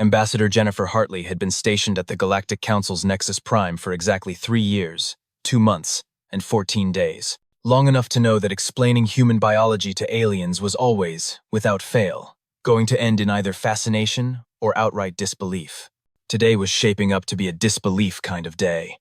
Ambassador Jennifer Hartley had been stationed at the Galactic Council's Nexus Prime for exactly 3 years, 2 months, and 14 days. Long enough to know that explaining human biology to aliens was always, without fail, going to end in either fascination or outright disbelief. Today was shaping up to be a disbelief kind of day.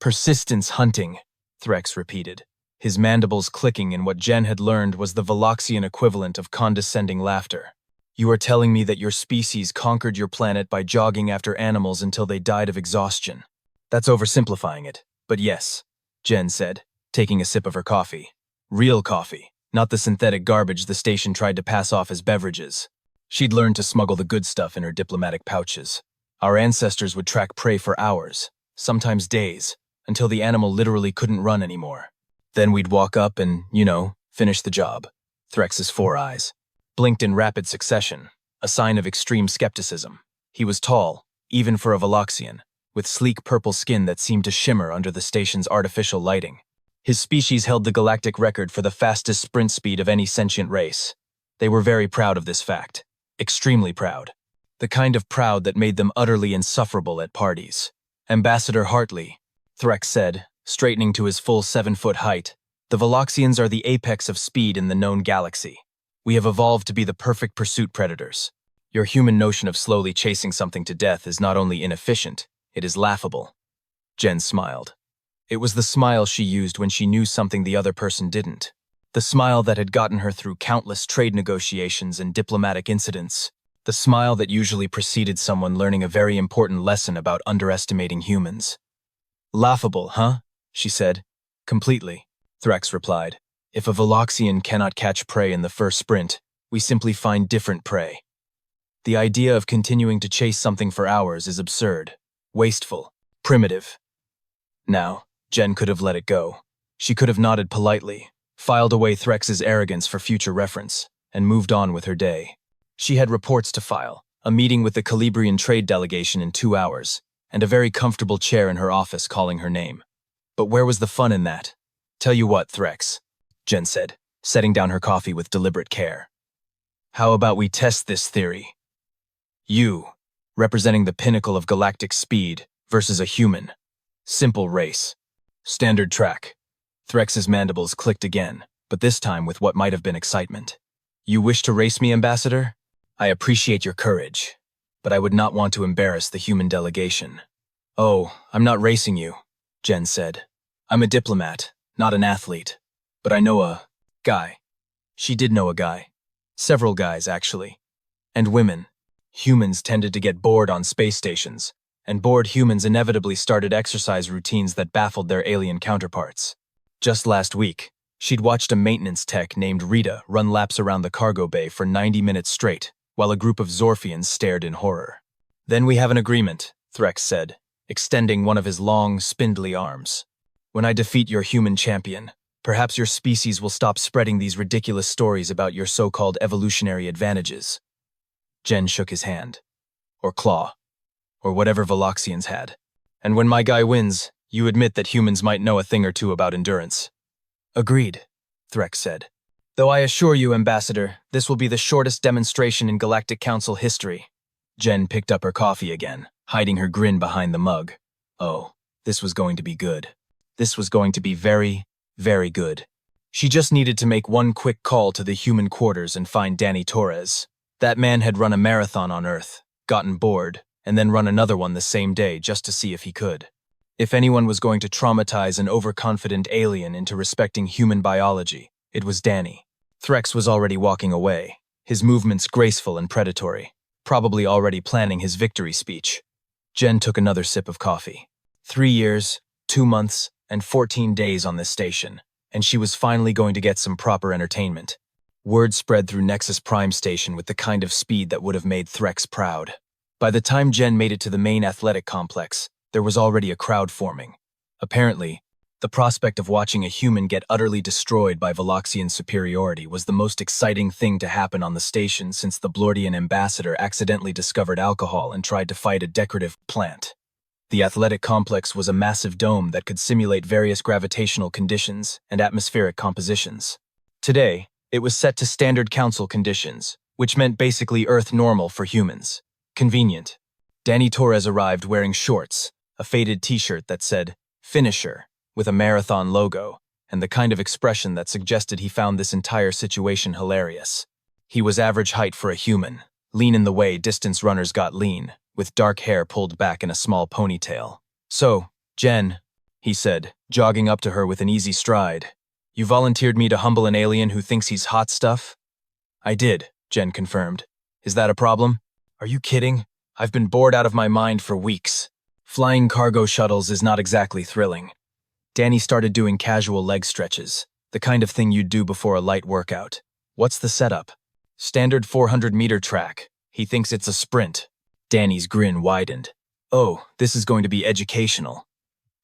Persistence hunting, Threx repeated, his mandibles clicking in what Jen had learned was the Veloxian equivalent of condescending laughter. You are telling me that your species conquered your planet by jogging after animals until they died of exhaustion. That's oversimplifying it, but yes, Jen said, taking a sip of her coffee. Real coffee, not the synthetic garbage the station tried to pass off as beverages. She'd learned to smuggle the good stuff in her diplomatic pouches. Our ancestors would track prey for hours, sometimes days, until the animal literally couldn't run anymore. Then we'd walk up and, finish the job. Threx's 4 eyes blinked in rapid succession, a sign of extreme skepticism. He was tall, even for a Veloxian, with sleek purple skin that seemed to shimmer under the station's artificial lighting. His species held the galactic record for the fastest sprint speed of any sentient race. They were very proud of this fact. Extremely proud. The kind of proud that made them utterly insufferable at parties. Ambassador Hartley, Threx said, straightening to his full 7-foot height, the Veloxians are the apex of speed in the known galaxy. We have evolved to be the perfect pursuit predators. Your human notion of slowly chasing something to death is not only inefficient, it is laughable. Jen smiled. It was the smile she used when she knew something the other person didn't. The smile that had gotten her through countless trade negotiations and diplomatic incidents. The smile that usually preceded someone learning a very important lesson about underestimating humans. Laughable, huh? She said. Completely, Threx replied. If a Veloxian cannot catch prey in the first sprint, we simply find different prey. The idea of continuing to chase something for hours is absurd, wasteful, primitive. Now, Jen could have let it go. She could have nodded politely, filed away Threx's arrogance for future reference, and moved on with her day. She had reports to file, a meeting with the Calibrian trade delegation in 2 hours, and a very comfortable chair in her office calling her name. But where was the fun in that? Tell you what, Threx, Jen said, setting down her coffee with deliberate care. How about we test this theory? You, representing the pinnacle of galactic speed, versus a human. Simple race. Standard track. Threx's mandibles clicked again, but this time with what might have been excitement. You wish to race me, Ambassador? I appreciate your courage, but I would not want to embarrass the human delegation. Oh, I'm not racing you, Jen said. I'm a diplomat, not an athlete. But I know a guy. She did know a guy. Several guys, actually. And women. Humans tended to get bored on space stations, and bored humans inevitably started exercise routines that baffled their alien counterparts. Just last week, she'd watched a maintenance tech named Rita run laps around the cargo bay for 90 minutes straight, while a group of Zorfians stared in horror. Then we have an agreement, Threx said, extending one of his long, spindly arms. When I defeat your human champion, perhaps your species will stop spreading these ridiculous stories about your so-called evolutionary advantages. Jen shook his hand. Or claw. Or whatever Veloxians had. And when my guy wins, you admit that humans might know a thing or two about endurance. Agreed, Threx said. Though I assure you, Ambassador, this will be the shortest demonstration in Galactic Council history. Jen picked up her coffee again, hiding her grin behind the mug. Oh, this was going to be good. This was going to be very, very good. She just needed to make one quick call to the human quarters and find Danny Torres. That man had run a marathon on Earth, gotten bored, and then run another one the same day just to see if he could. If anyone was going to traumatize an overconfident alien into respecting human biology, it was Danny. Threx was already walking away, his movements graceful and predatory, probably already planning his victory speech. Jen took another sip of coffee. 3 years, 2 months, and 14 days on this station, and she was finally going to get some proper entertainment. Word spread through Nexus Prime Station with the kind of speed that would have made Threx proud. By the time Jen made it to the main athletic complex, there was already a crowd forming. Apparently, the prospect of watching a human get utterly destroyed by Veloxian superiority was the most exciting thing to happen on the station since the Blordian ambassador accidentally discovered alcohol and tried to fight a decorative plant. The athletic complex was a massive dome that could simulate various gravitational conditions and atmospheric compositions. Today, it was set to standard council conditions, which meant basically Earth normal for humans. Convenient. Danny Torres arrived wearing shorts, a faded t-shirt that said, "Finisher," with a marathon logo, and the kind of expression that suggested he found this entire situation hilarious. He was average height for a human, lean in the way distance runners got lean, with dark hair pulled back in a small ponytail. "So, Jen," he said, jogging up to her with an easy stride, "you volunteered me to humble an alien who thinks he's hot stuff?" "I did," Jen confirmed. "Is that a problem?" "Are you kidding? I've been bored out of my mind for weeks. Flying cargo shuttles is not exactly thrilling." Danny started doing casual leg stretches, the kind of thing you'd do before a light workout. "What's the setup?" "Standard 400-meter track. He thinks it's a sprint." Danny's grin widened. "Oh, this is going to be educational."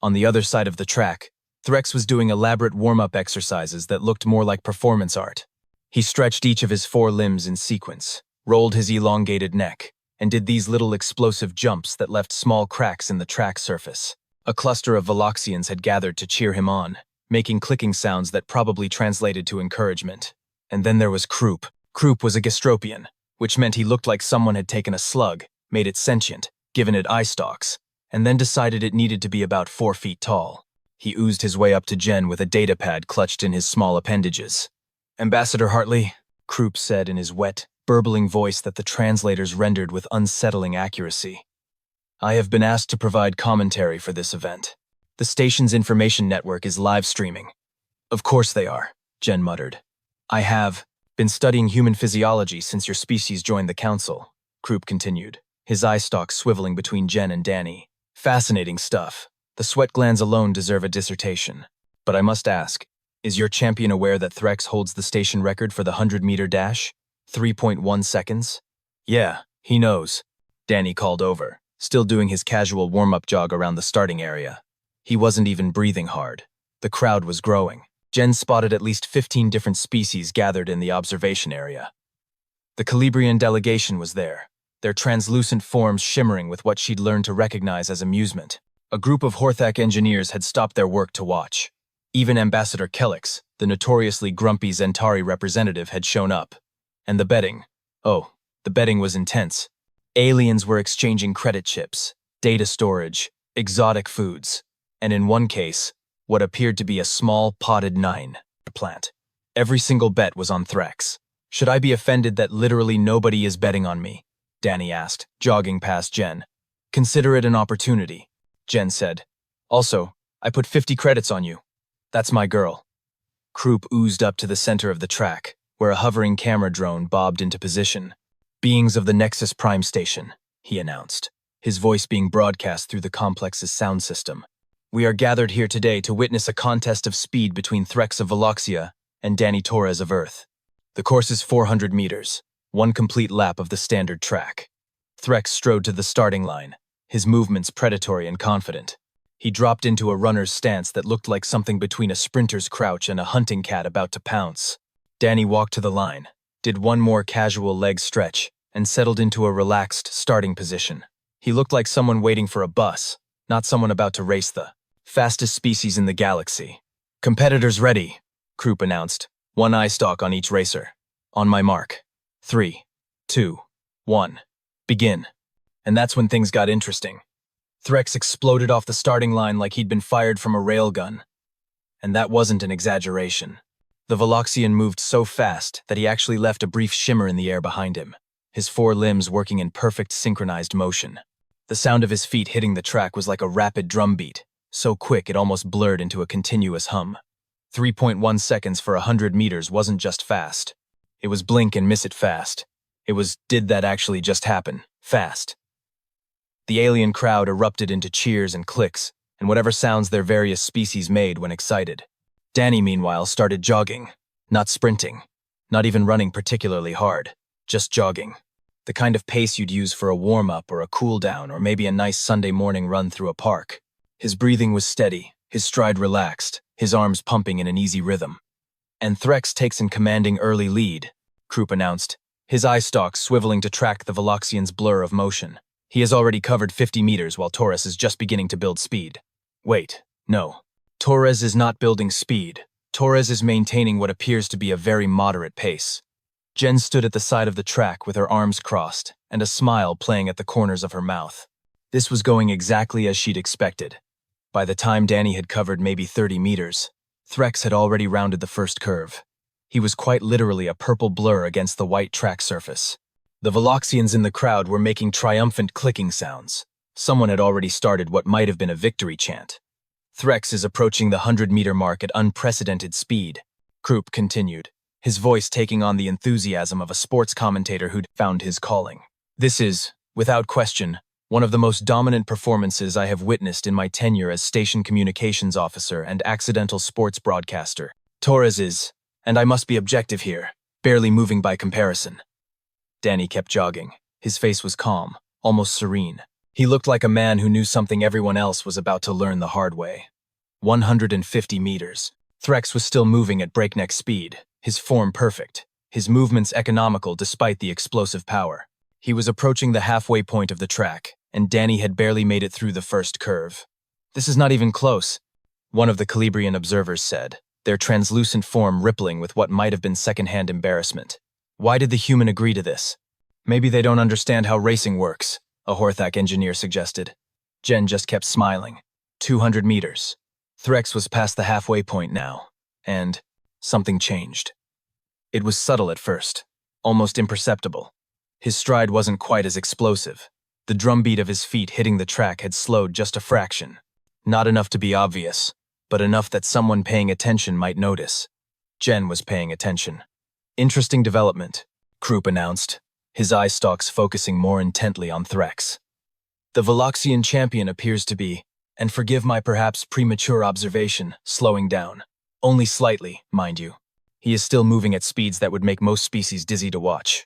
On the other side of the track, Threx was doing elaborate warm-up exercises that looked more like performance art. He stretched each of his 4 limbs in sequence, rolled his elongated neck, and did these little explosive jumps that left small cracks in the track surface. A cluster of Veloxians had gathered to cheer him on, making clicking sounds that probably translated to encouragement. And then there was Croup. Croup was a Gastropian, which meant he looked like someone had taken a slug, made it sentient, given it eye stalks, and then decided it needed to be about 4 feet tall. He oozed his way up to Jen with a datapad clutched in his small appendages. "Ambassador Hartley," Croup said in his wet, burbling voice that the translators rendered with unsettling accuracy, "I have been asked to provide commentary for this event. The station's information network is live streaming." "Of course they are," Jen muttered. "I have been studying human physiology since your species joined the council," Croup continued, his eye stalks swiveling between Jen and Danny. "Fascinating stuff. The sweat glands alone deserve a dissertation. But I must ask, is your champion aware that Threx holds the station record for the 100-meter dash? 3.1 seconds? "Yeah, he knows," Danny called over, still doing his casual warm-up jog around the starting area. He wasn't even breathing hard. The crowd was growing. Jen spotted at least 15 different species gathered in the observation area. The Calibrian delegation was there, their translucent forms shimmering with what she'd learned to recognize as amusement. A group of Horthak engineers had stopped their work to watch. Even Ambassador Kellix, the notoriously grumpy Zentari representative, had shown up. And the betting was intense. Aliens were exchanging credit chips, data storage, exotic foods, and in one case, what appeared to be a small potted 9 plant. Every single bet was on Threx. "Should I be offended that literally nobody is betting on me?" Danny asked, jogging past Jen. "Consider it an opportunity," Jen said. "Also, I put 50 credits on you. That's my girl." Croup oozed up to the center of the track, where a hovering camera drone bobbed into position. "Beings of the Nexus Prime Station," he announced, his voice being broadcast through the complex's sound system. "We are gathered here today to witness a contest of speed between Threx of Veloxia and Danny Torres of Earth. The course is 400 meters, 1 complete lap of the standard track." Threx strode to the starting line, his movements predatory and confident. He dropped into a runner's stance that looked like something between a sprinter's crouch and a hunting cat about to pounce. Danny walked to the line, did one more casual leg stretch, and settled into a relaxed starting position. He looked like someone waiting for a bus, not someone about to race the fastest species in the galaxy. "Competitors ready," Croup announced, 1 eye stalk on each racer. "On my mark. 3, 2, 1. Begin." And that's when things got interesting. Threx exploded off the starting line like he'd been fired from a railgun. And that wasn't an exaggeration. The Veloxian moved so fast that he actually left a brief shimmer in the air behind him, his 4 limbs working in perfect synchronized motion. The sound of his feet hitting the track was like a rapid drum beat, so quick it almost blurred into a continuous hum. 3.1 seconds for 100 meters wasn't just fast. It was blink and miss it fast. It was, did that actually just happen, fast. The alien crowd erupted into cheers and clicks, and whatever sounds their various species made when excited. Danny, meanwhile, started jogging, not sprinting, not even running particularly hard, just jogging. The kind of pace you'd use for a warm-up or a cool-down or maybe a nice Sunday morning run through a park. His breathing was steady, his stride relaxed, his arms pumping in an easy rhythm. "And Threx takes in commanding early lead," Croup announced, his eye stalks swiveling to track the Veloxian's blur of motion. "He has already covered 50 meters while Torres is just beginning to build speed." "Wait, no. Torres is not building speed. Torres is maintaining what appears to be a very moderate pace." Jen stood at the side of the track with her arms crossed, and a smile playing at the corners of her mouth. This was going exactly as she'd expected. By the time Danny had covered maybe 30 meters, Threx had already rounded the first curve. He was quite literally a purple blur against the white track surface. The Veloxians in the crowd were making triumphant clicking sounds. Someone had already started what might have been a victory chant. Threx is approaching the 100-meter mark at unprecedented speed, Krupp continued, his voice taking on the enthusiasm of a sports commentator who'd found his calling. This is, without question, one of the most dominant performances I have witnessed in my tenure as station communications officer and accidental sports broadcaster. Torres is, and I must be objective here, barely moving by comparison. Danny kept jogging. His face was calm, almost serene. He looked like a man who knew something everyone else was about to learn the hard way. 150 meters. Threx was still moving at breakneck speed, his form perfect, his movements economical despite the explosive power. He was approaching the halfway point of the track, and Danny had barely made it through the first curve. "This is not even close," one of the Calibrian observers said, their translucent form rippling with what might have been secondhand embarrassment. "Why did the human agree to this?" "Maybe they don't understand how racing works," a Horthak engineer suggested. Jen just kept smiling. 200 meters. Threx was past the halfway point now, and something changed. It was subtle at first, almost imperceptible. His stride wasn't quite as explosive. The drumbeat of his feet hitting the track had slowed just a fraction. Not enough to be obvious, but enough that someone paying attention might notice. Jen was paying attention. "Interesting development," Krupp announced, his eye stalks focusing more intently on Threx. "The Veloxian champion appears to be, and forgive my perhaps premature observation, slowing down. Only slightly, mind you. He is still moving at speeds that would make most species dizzy to watch."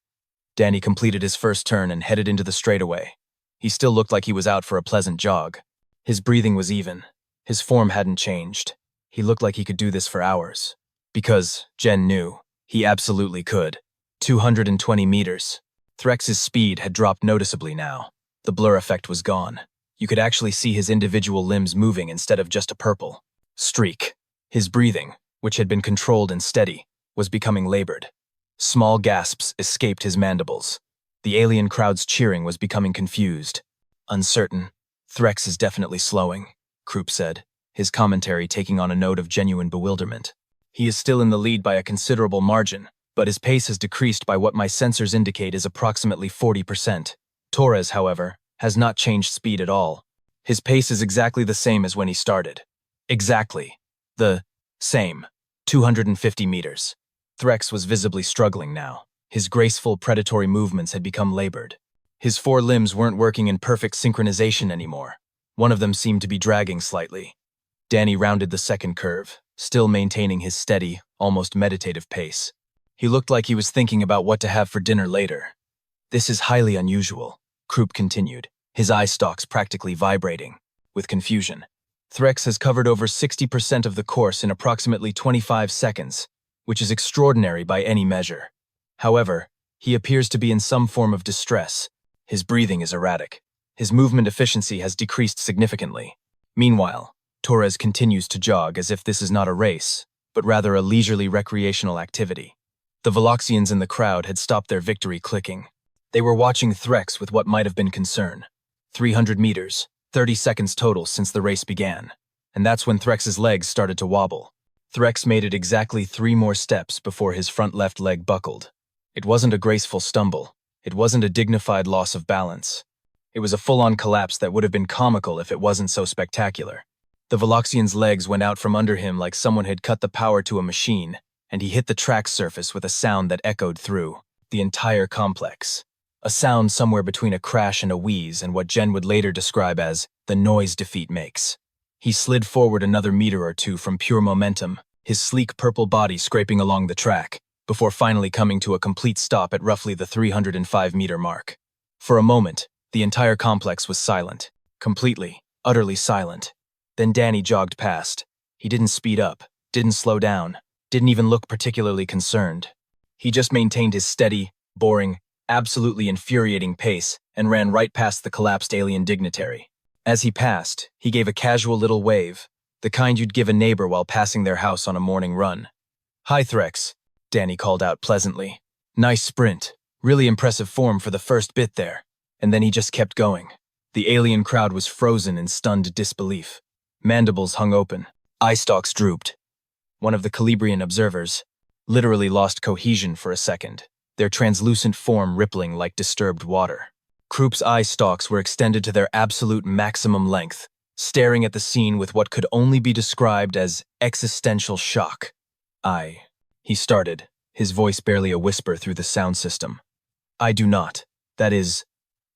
Danny completed his first turn and headed into the straightaway. He still looked like he was out for a pleasant jog. His breathing was even. His form hadn't changed. He looked like he could do this for hours. Because, Jen knew, he absolutely could. 220 meters. Threx's speed had dropped noticeably now. The blur effect was gone. You could actually see his individual limbs moving instead of just a purple streak. His breathing, which had been controlled and steady, was becoming labored. Small gasps escaped his mandibles. The alien crowd's cheering was becoming confused. "Uncertain. Threx is definitely slowing," Krupp said, his commentary taking on a note of genuine bewilderment. "He is still in the lead by a considerable margin, but his pace has decreased by what my sensors indicate is approximately 40%. Torres, however, has not changed speed at all. His pace is exactly the same as when he started. Exactly. The same. 250 meters. Threx was visibly struggling now. His graceful, predatory movements had become labored. His four limbs weren't working in perfect synchronization anymore. One of them seemed to be dragging slightly. Danny rounded the second curve, still maintaining his steady, almost meditative pace. He looked like he was thinking about what to have for dinner later. "This is highly unusual," Krupp continued, his eye stalks practically vibrating with confusion. "Threx has covered over 60% of the course in approximately 25 seconds, which is extraordinary by any measure. However, he appears to be in some form of distress. His breathing is erratic. His movement efficiency has decreased significantly. Meanwhile, Torres continues to jog as if this is not a race, but rather a leisurely recreational activity." The Veloxians in the crowd had stopped their victory clicking. They were watching Threx with what might have been concern. 300 meters, 30 seconds total since the race began. And that's when Threx's legs started to wobble. Threx made it exactly 3 more steps before his front left leg buckled. It wasn't a graceful stumble. It wasn't a dignified loss of balance. It was a full-on collapse that would have been comical if it wasn't so spectacular. The Veloxian's legs went out from under him like someone had cut the power to a machine, and he hit the track surface with a sound that echoed through the entire complex. A sound somewhere between a crash and a wheeze and what Jen would later describe as the noise defeat makes. He slid forward another meter or two from pure momentum, his sleek purple body scraping along the track, before finally coming to a complete stop at roughly the 305-meter mark. For a moment, the entire complex was silent. Completely, utterly silent. Then Danny jogged past. He didn't speed up, didn't slow down, didn't even look particularly concerned. He just maintained his steady, boring, absolutely infuriating pace and ran right past the collapsed alien dignitary. As he passed, he gave a casual little wave, the kind you'd give a neighbor while passing their house on a morning run. "Hi, Threx," Danny called out pleasantly. "Nice sprint. Really impressive form for the first bit there. And then he just kept going. The alien crowd was frozen in stunned disbelief. Mandibles hung open. Eye stalks drooped. One of the Calibrian observers literally lost cohesion for a second, their translucent form rippling like disturbed water. Krupp's eye stalks were extended to their absolute maximum length, staring at the scene with what could only be described as existential shock. He started, his voice barely a whisper through the sound system. I do not. That is,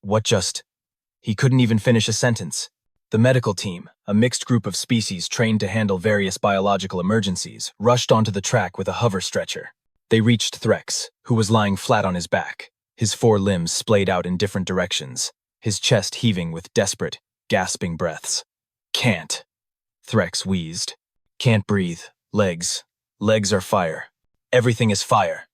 what just... He couldn't even finish a sentence. The medical team, a mixed group of species trained to handle various biological emergencies, rushed onto the track with a hover stretcher. They reached Threx, who was lying flat on his back, his 4 limbs splayed out in different directions, his chest heaving with desperate, gasping breaths. Can't. Threx wheezed. Can't breathe. Legs. Legs are fire. Everything is fire.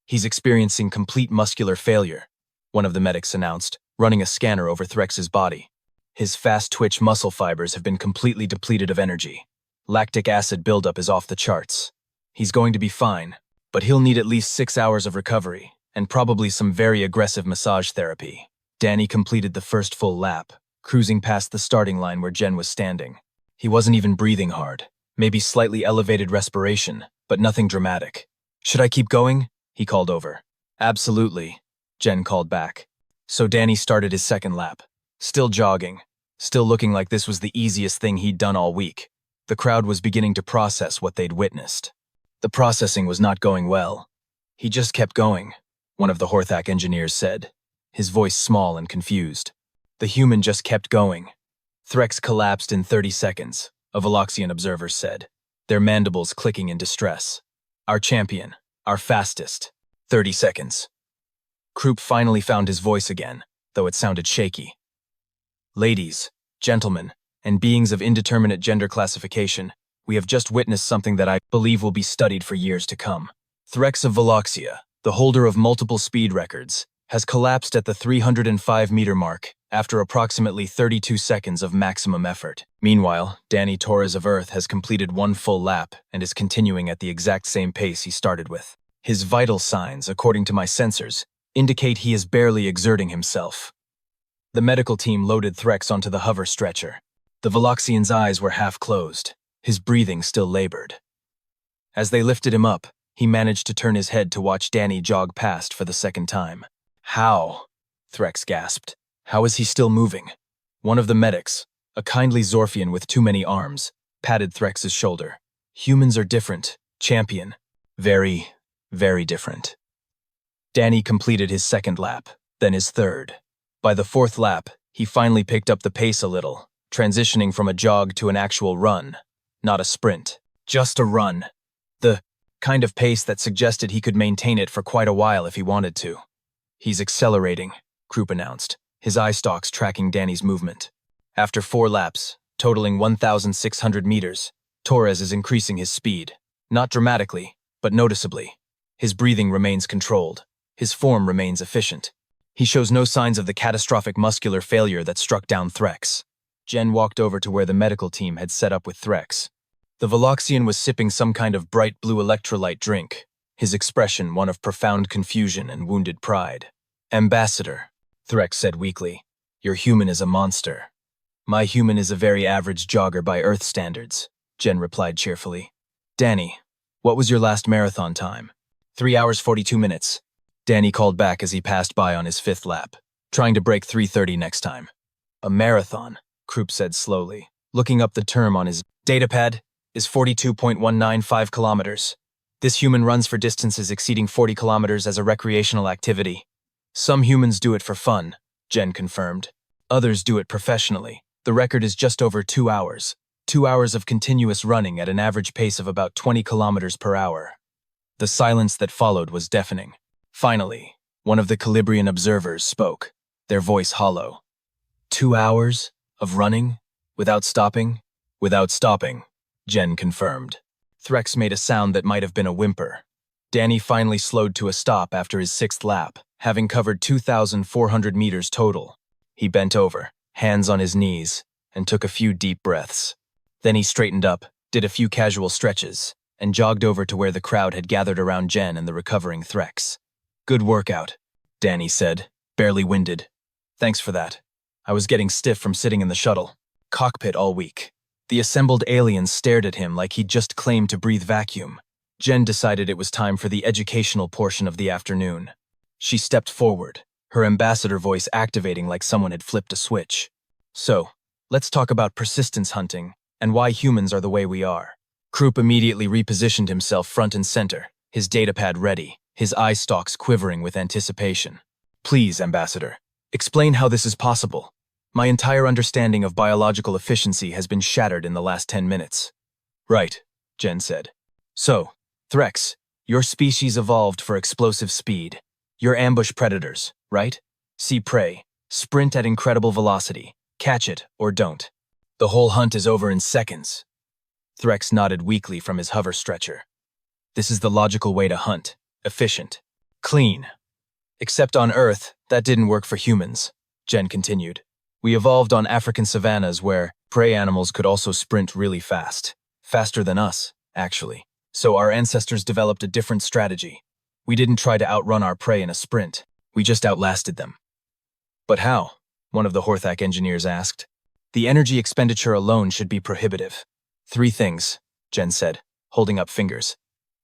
He's experiencing complete muscular failure, one of the medics announced, running a scanner over Threx's body. His fast-twitch muscle fibers have been completely depleted of energy. Lactic acid buildup is off the charts. He's going to be fine, but he'll need at least 6 hours of recovery, and probably some very aggressive massage therapy. Danny completed the first full lap, cruising past the starting line where Jen was standing. He wasn't even breathing hard, maybe slightly elevated respiration, but nothing dramatic. Should I keep going? He called over. Absolutely, Jen called back. So Danny started his second lap. Still jogging, still looking like this was the easiest thing he'd done all week. The crowd was beginning to process what they'd witnessed. The processing was not going well. He just kept going, one of the Horthak engineers said, his voice small and confused. The human just kept going. Threx collapsed in 30 seconds, a Veloxian observer said, their mandibles clicking in distress. Our champion, our fastest. 30 seconds. Krupp finally found his voice again, though it sounded shaky. Ladies, gentlemen, and beings of indeterminate gender classification, we have just witnessed something that I believe will be studied for years to come. Threx of Veloxia, the holder of multiple speed records, has collapsed at the 305-meter mark after approximately 32 seconds of maximum effort. Meanwhile, Danny Torres of Earth has completed 1 full lap and is continuing at the exact same pace he started with. His vital signs, according to my sensors, indicate he is barely exerting himself. The medical team loaded Threx onto the hover stretcher. The Veloxian's eyes were half closed, his breathing still labored. As they lifted him up, he managed to turn his head to watch Danny jog past for the second time. How? Threx gasped. How is he still moving? One of the medics, a kindly Zorfian with too many arms, patted Threx's shoulder. Humans are different, champion. Very, very different. Danny completed his second lap, then his third. By the 4th lap, he finally picked up the pace a little, transitioning from a jog to an actual run. Not a sprint, just a run. The kind of pace that suggested he could maintain it for quite a while if he wanted to. He's accelerating, Krupp announced, his eye stalks tracking Danny's movement. After 4 laps, totaling 1,600 meters, Torres is increasing his speed. Not dramatically, but noticeably. His breathing remains controlled. His form remains efficient. He shows no signs of the catastrophic muscular failure that struck down Threx. Jen walked over to where the medical team had set up with Threx. The Veloxian was sipping some kind of bright blue electrolyte drink, his expression one of profound confusion and wounded pride. Ambassador, Threx said weakly, your human is a monster. My human is a very average jogger by Earth standards, Jen replied cheerfully. Danny, what was your last marathon time? 3 hours 42 minutes. Danny called back as he passed by on his 5th lap, trying to break 3:30 next time. A marathon, Krupp said slowly, looking up the term on his datapad, is 42.195 kilometers. This human runs for distances exceeding 40 kilometers as a recreational activity. Some humans do it for fun, Jen confirmed. Others do it professionally. The record is just over 2 hours. 2 hours of continuous running at an average pace of about 20 kilometers per hour. The silence that followed was deafening. Finally, one of the Calibrian observers spoke, their voice hollow. 2 hours of running? Without stopping? Without stopping, Jen confirmed. Threx made a sound that might have been a whimper. Danny finally slowed to a stop after his 6th lap, having covered 2,400 meters total. He bent over, hands on his knees, and took a few deep breaths. Then he straightened up, did a few casual stretches, and jogged over to where the crowd had gathered around Jen and the recovering Threx. Good workout, Danny said, barely winded. Thanks for that. I was getting stiff from sitting in the shuttle cockpit all week. The assembled aliens stared at him like he'd just claimed to breathe vacuum. Jen decided it was time for the educational portion of the afternoon. She stepped forward, her ambassador voice activating like someone had flipped a switch. So, let's talk about persistence hunting and why humans are the way we are. Krupp immediately repositioned himself front and center, his datapad ready, his eye stalks quivering with anticipation. Please, Ambassador, explain how this is possible. My entire understanding of biological efficiency has been shattered in the last 10 minutes. Right, Jen said. So, Threx, your species evolved for explosive speed. You're ambush predators, right? See prey, sprint at incredible velocity, catch it or don't. The whole hunt is over in seconds. Threx nodded weakly from his hover stretcher. This is the logical way to hunt. Efficient. Clean. Except on Earth, that didn't work for humans, Jen continued. We evolved on African savannas where prey animals could also sprint really fast. Faster than us, actually. So our ancestors developed a different strategy. We didn't try to outrun our prey in a sprint. We just outlasted them. But how? One of the Horthak engineers asked. The energy expenditure alone should be prohibitive. 3 things, Jen said, holding up fingers.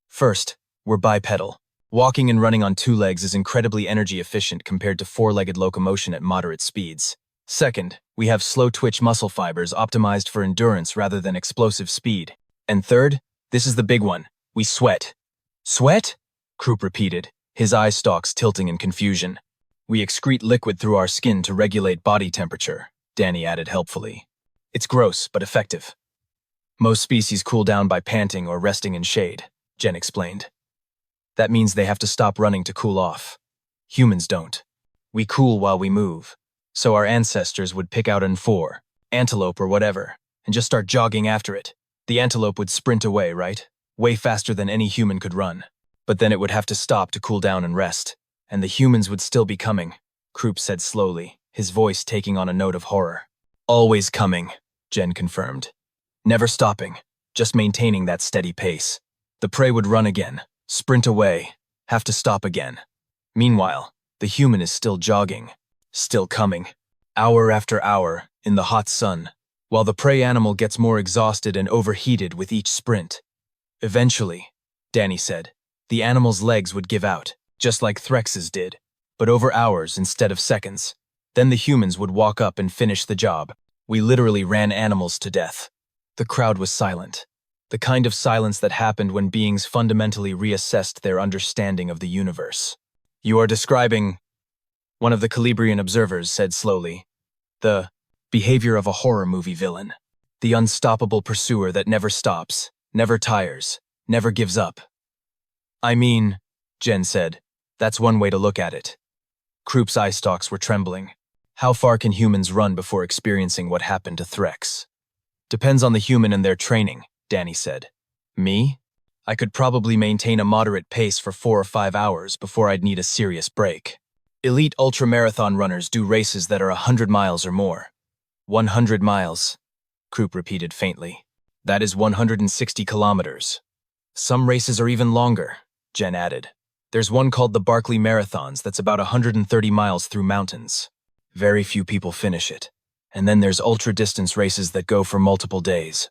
First, we're bipedal. Walking and running on 2 legs is incredibly energy efficient compared to 4-legged locomotion at moderate speeds. Second, we have slow-twitch muscle fibers optimized for endurance rather than explosive speed. And third, this is the big one, we sweat. Sweat? Krupp repeated, his eye stalks tilting in confusion. We excrete liquid through our skin to regulate body temperature, Danny added helpfully. It's gross, but effective. Most species cool down by panting or resting in shade, Jen explained. That means they have to stop running to cool off. Humans don't. We cool while we move. So our ancestors would pick out an antelope or whatever, and just start jogging after it. The antelope would sprint away, right? Way faster than any human could run. But then it would have to stop to cool down and rest. And the humans would still be coming, Krupp said slowly, his voice taking on a note of horror. Always coming, Jen confirmed. Never stopping, just maintaining that steady pace. The prey would run again, sprint away, have to stop again. Meanwhile, the human is still jogging, still coming, hour after hour, in the hot sun, while the prey animal gets more exhausted and overheated with each sprint. Eventually, Danny said, the animal's legs would give out, just like Threx's did, but over hours instead of seconds. Then the humans would walk up and finish the job. We literally ran animals to death. The crowd was silent. The kind of silence that happened when beings fundamentally reassessed their understanding of the universe. You are describing, one of the Calibrian observers said slowly, the behavior of a horror movie villain. The unstoppable pursuer that never stops, never tires, never gives up. I mean, Jen said, that's one way to look at it. Krupp's eye stalks were trembling. How far can humans run before experiencing what happened to Threx? Depends on the human and their training, Danny said. Me? I could probably maintain a moderate pace for 4 or 5 hours before I'd need a serious break. Elite ultramarathon runners do races that are 100 miles or more. 100 miles, Krupp repeated faintly. That is 160 kilometers. Some races are even longer, Jen added. There's one called the Barkley Marathons that's about 130 miles through mountains. Very few people finish it. And then there's ultra-distance races that go for multiple days.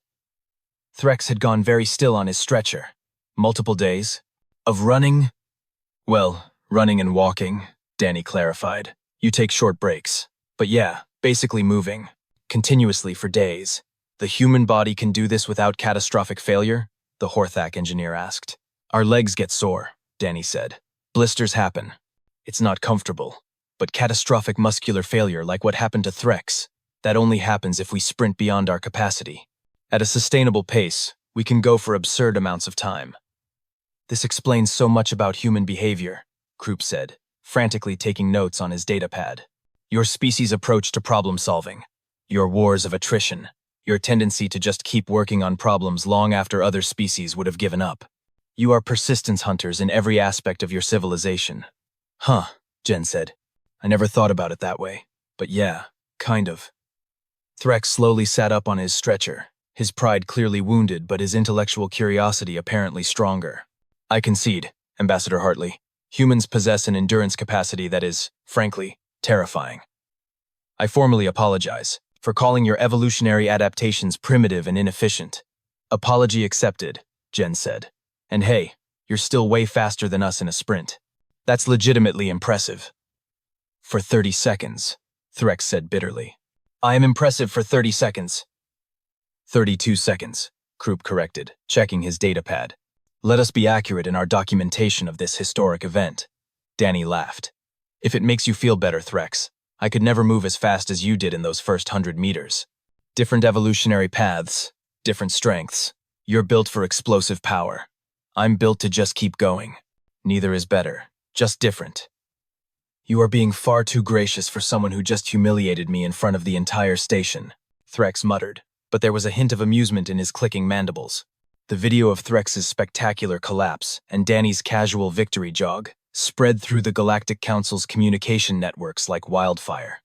Threx had gone very still on his stretcher. Multiple days? Of running? Well, running and walking, Danny clarified. You take short breaks. But yeah, basically moving. Continuously for days. The human body can do this without catastrophic failure? The Horthak engineer asked. Our legs get sore, Danny said. Blisters happen. It's not comfortable. But catastrophic muscular failure like what happened to Threx, that only happens if we sprint beyond our capacity. At a sustainable pace, we can go for absurd amounts of time. This explains so much about human behavior, Krupp said, frantically taking notes on his datapad. Your species' approach to problem solving, your wars of attrition, your tendency to just keep working on problems long after other species would have given up. You are persistence hunters in every aspect of your civilization. Huh, Jen said. I never thought about it that way, but yeah, kind of. Threx slowly sat up on his stretcher, his pride clearly wounded but his intellectual curiosity apparently stronger. I concede, Ambassador Hartley. Humans possess an endurance capacity that is, frankly, terrifying. I formally apologize for calling your evolutionary adaptations primitive and inefficient. Apology accepted, Jen said. And hey, you're still way faster than us in a sprint. That's legitimately impressive. For 30 seconds, Threx said bitterly. I am impressive for 30 seconds. 32 seconds, Krupp corrected, checking his datapad. Let us be accurate in our documentation of this historic event. Danny laughed. If it makes you feel better, Threx, I could never move as fast as you did in those first 100 meters. Different evolutionary paths, different strengths. You're built for explosive power. I'm built to just keep going. Neither is better, just different. You are being far too gracious for someone who just humiliated me in front of the entire station, Threx muttered, but there was a hint of amusement in his clicking mandibles. The video of Threx's spectacular collapse and Danny's casual victory jog spread through the Galactic Council's communication networks like wildfire.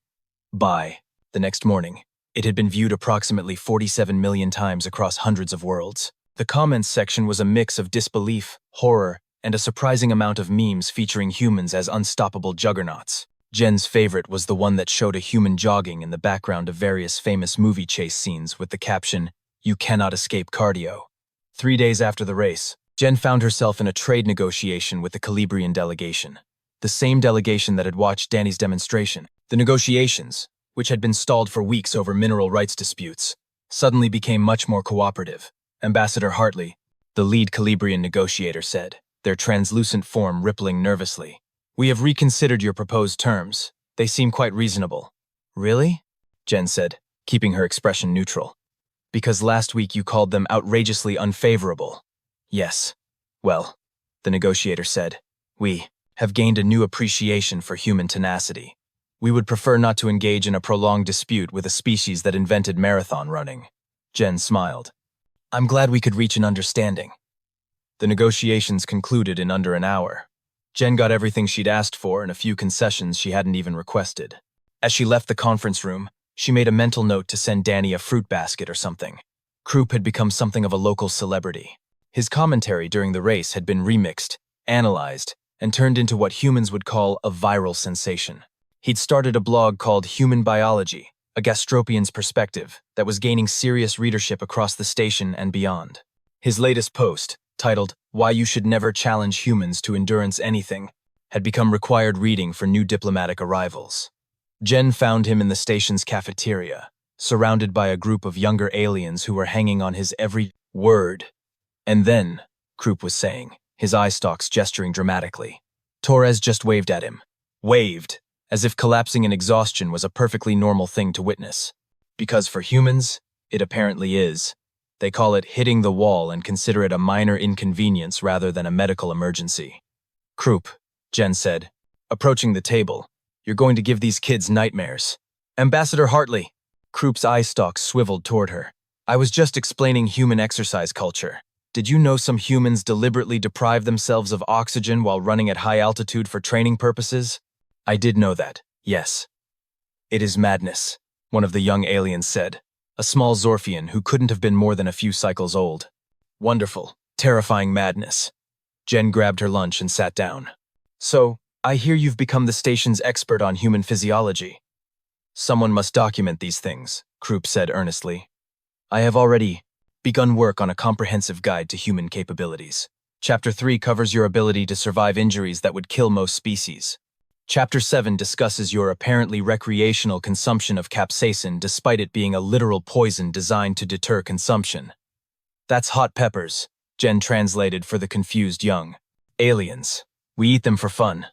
By the next morning, it had been viewed approximately 47 million times across hundreds of worlds. The comments section was a mix of disbelief, horror, and a surprising amount of memes featuring humans as unstoppable juggernauts. Jen's favorite was the one that showed a human jogging in the background of various famous movie chase scenes with the caption, "You cannot escape cardio." 3 days after the race, Jen found herself in a trade negotiation with the Calibrian delegation, the same delegation that had watched Danny's demonstration. The negotiations, which had been stalled for weeks over mineral rights disputes, suddenly became much more cooperative. Ambassador Hartley, the lead Calibrian negotiator, said, their translucent form rippling nervously. We have reconsidered your proposed terms. They seem quite reasonable. Really? Jen said, keeping her expression neutral. Because last week you called them outrageously unfavorable. Yes. Well, the negotiator said, we have gained a new appreciation for human tenacity. We would prefer not to engage in a prolonged dispute with a species that invented marathon running. Jen smiled. I'm glad we could reach an understanding. The negotiations concluded in under an hour. Jen got everything she'd asked for and a few concessions she hadn't even requested. As she left the conference room, she made a mental note to send Danny a fruit basket or something. Krupp had become something of a local celebrity. His commentary during the race had been remixed, analyzed, and turned into what humans would call a viral sensation. He'd started a blog called Human Biology, a gastropian's perspective that was gaining serious readership across the station and beyond. His latest post, titled Why You Should Never Challenge Humans to Endurance Anything, had become required reading for new diplomatic arrivals. Jen found him in the station's cafeteria, surrounded by a group of younger aliens who were hanging on his every word. And then, Krupp was saying, his eye stalks gesturing dramatically. Torres just waved at him. Waved, as if collapsing in exhaustion was a perfectly normal thing to witness. Because for humans, it apparently is. They call it hitting the wall and consider it a minor inconvenience rather than a medical emergency. Krupp, Jen said, approaching the table, you're going to give these kids nightmares. Ambassador Hartley. Krupp's eye stalks swiveled toward her. I was just explaining human exercise culture. Did you know some humans deliberately deprive themselves of oxygen while running at high altitude for training purposes? I did know that, yes. It is madness, one of the young aliens said, a small Zorfian who couldn't have been more than a few cycles old. Wonderful, terrifying madness. Jen grabbed her lunch and sat down. So, I hear you've become the station's expert on human physiology. Someone must document these things, Krupp said earnestly. I have already begun work on a comprehensive guide to human capabilities. Chapter 3 covers your ability to survive injuries that would kill most species. Chapter 7 discusses your apparently recreational consumption of capsaicin despite it being a literal poison designed to deter consumption. That's hot peppers, Jen translated for the confused young. Aliens. We eat them for fun.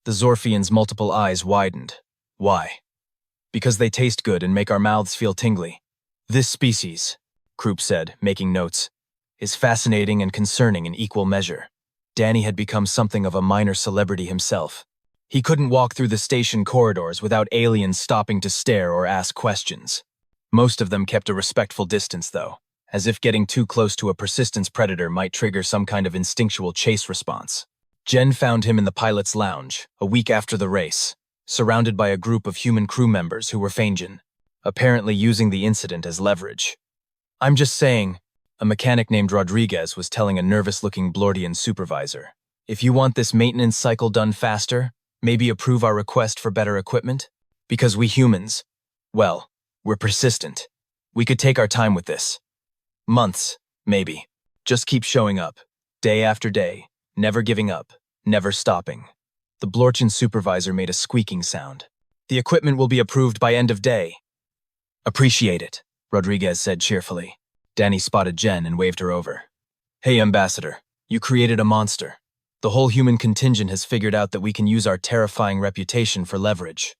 The Zorfian's multiple eyes widened. Why? Because they taste good and make our mouths feel tingly. This species, Krupp said, making notes, is fascinating and concerning in equal measure. Danny had become something of a minor celebrity himself. He couldn't walk through the station corridors without aliens stopping to stare or ask questions. Most of them kept a respectful distance, though, as if getting too close to a persistence predator might trigger some kind of instinctual chase response. Jen found him in the pilot's lounge, a week after the race, surrounded by a group of human crew members who were Fangin, apparently using the incident as leverage. I'm just saying, a mechanic named Rodriguez was telling a nervous-looking Blordian supervisor. If you want this maintenance cycle done faster, maybe approve our request for better equipment? Because we humans, well, we're persistent. We could take our time with this. Months, maybe. Just keep showing up, day after day, never giving up, never stopping. The Blorchin supervisor made a squeaking sound. The equipment will be approved by end of day. Appreciate it, Rodriguez said cheerfully. Danny spotted Jen and waved her over. Hey, Ambassador, you created a monster. The whole human contingent has figured out that we can use our terrifying reputation for leverage.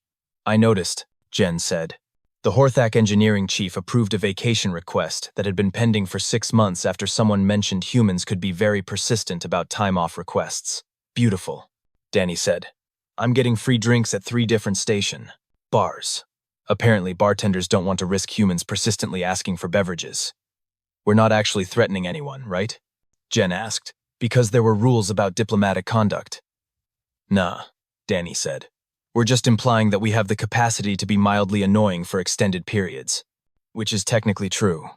I noticed, Jen said. The Horthak engineering chief approved a vacation request that had been pending for 6 months after someone mentioned humans could be very persistent about time-off requests. Beautiful, Danny said. I'm getting free drinks at 3 different bars. Apparently, bartenders don't want to risk humans persistently asking for beverages. We're not actually threatening anyone, right? Jen asked, because there were rules about diplomatic conduct. Nah, Danny said. We're just implying that we have the capacity to be mildly annoying for extended periods. Which is technically true.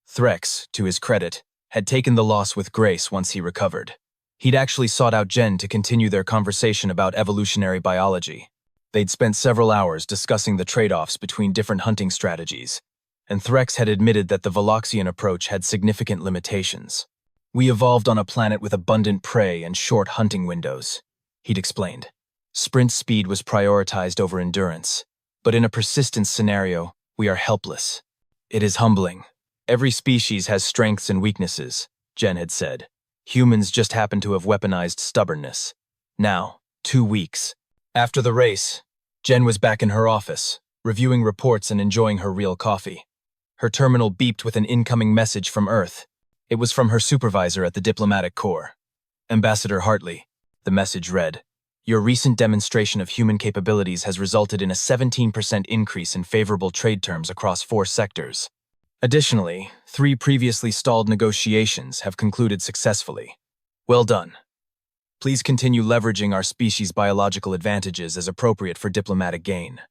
Threx, to his credit, had taken the loss with grace once he recovered. He'd actually sought out Jen to continue their conversation about evolutionary biology. They'd spent several hours discussing the trade-offs between different hunting strategies, and Threx had admitted that the Veloxian approach had significant limitations. We evolved on a planet with abundant prey and short hunting windows, he'd explained. Sprint speed was prioritized over endurance, but in a persistence scenario, we are helpless. It is humbling. Every species has strengths and weaknesses, Jen had said. Humans just happen to have weaponized stubbornness. Now, 2 weeks. After the race, Jen was back in her office, reviewing reports and enjoying her real coffee. Her terminal beeped with an incoming message from Earth. It was from her supervisor at the Diplomatic Corps. Ambassador Hartley, the message read. Your recent demonstration of human capabilities has resulted in a 17% increase in favorable trade terms across 4 sectors. Additionally, 3 previously stalled negotiations have concluded successfully. Well done. Please continue leveraging our species' biological advantages as appropriate for diplomatic gain.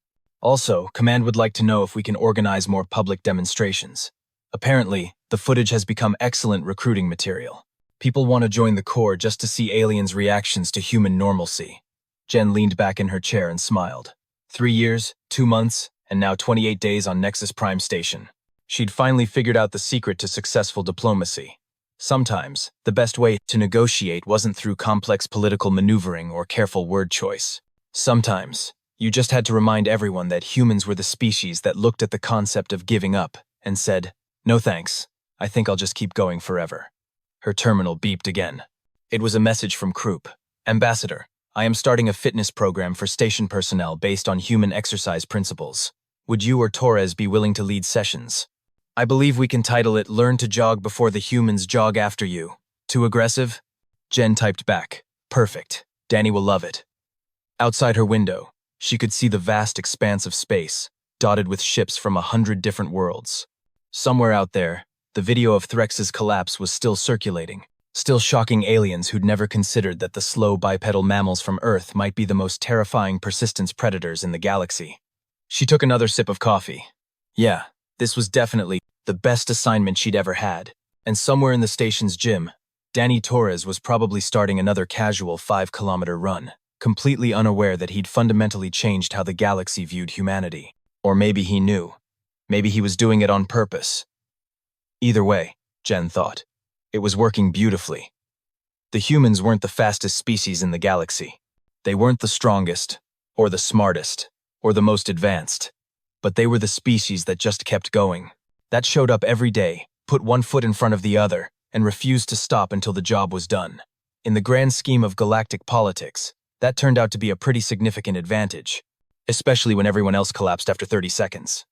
Also, Command would like to know if we can organize more public demonstrations. Apparently, the footage has become excellent recruiting material. People want to join the Corps just to see aliens' reactions to human normalcy. Jen leaned back in her chair and smiled. 3 years, 2 months, and now 28 days on Nexus Prime Station. She'd finally figured out the secret to successful diplomacy. Sometimes, the best way to negotiate wasn't through complex political maneuvering or careful word choice. Sometimes, you just had to remind everyone that humans were the species that looked at the concept of giving up and said, no thanks, I think I'll just keep going forever. Her terminal beeped again. It was a message from Krupp. Ambassador, I am starting a fitness program for station personnel based on human exercise principles. Would you or Torres be willing to lead sessions? I believe we can title it Learn to Jog Before the Humans Jog After You. Too aggressive? Jen typed back. Perfect. Danny will love it. Outside her window, she could see the vast expanse of space, dotted with ships from 100 different worlds. Somewhere out there, the video of Threx's collapse was still circulating, still shocking aliens who'd never considered that the slow bipedal mammals from Earth might be the most terrifying persistence predators in the galaxy. She took another sip of coffee. Yeah, this was definitely the best assignment she'd ever had. And somewhere in the station's gym, Danny Torres was probably starting another casual 5-kilometer run, completely unaware that he'd fundamentally changed how the galaxy viewed humanity. Or maybe he knew. Maybe he was doing it on purpose. Either way, Jen thought, it was working beautifully. The humans weren't the fastest species in the galaxy. They weren't the strongest, or the smartest, or the most advanced. But they were the species that just kept going. That showed up every day, put one foot in front of the other, and refused to stop until the job was done. In the grand scheme of galactic politics, that turned out to be a pretty significant advantage, especially when everyone else collapsed after 30 seconds.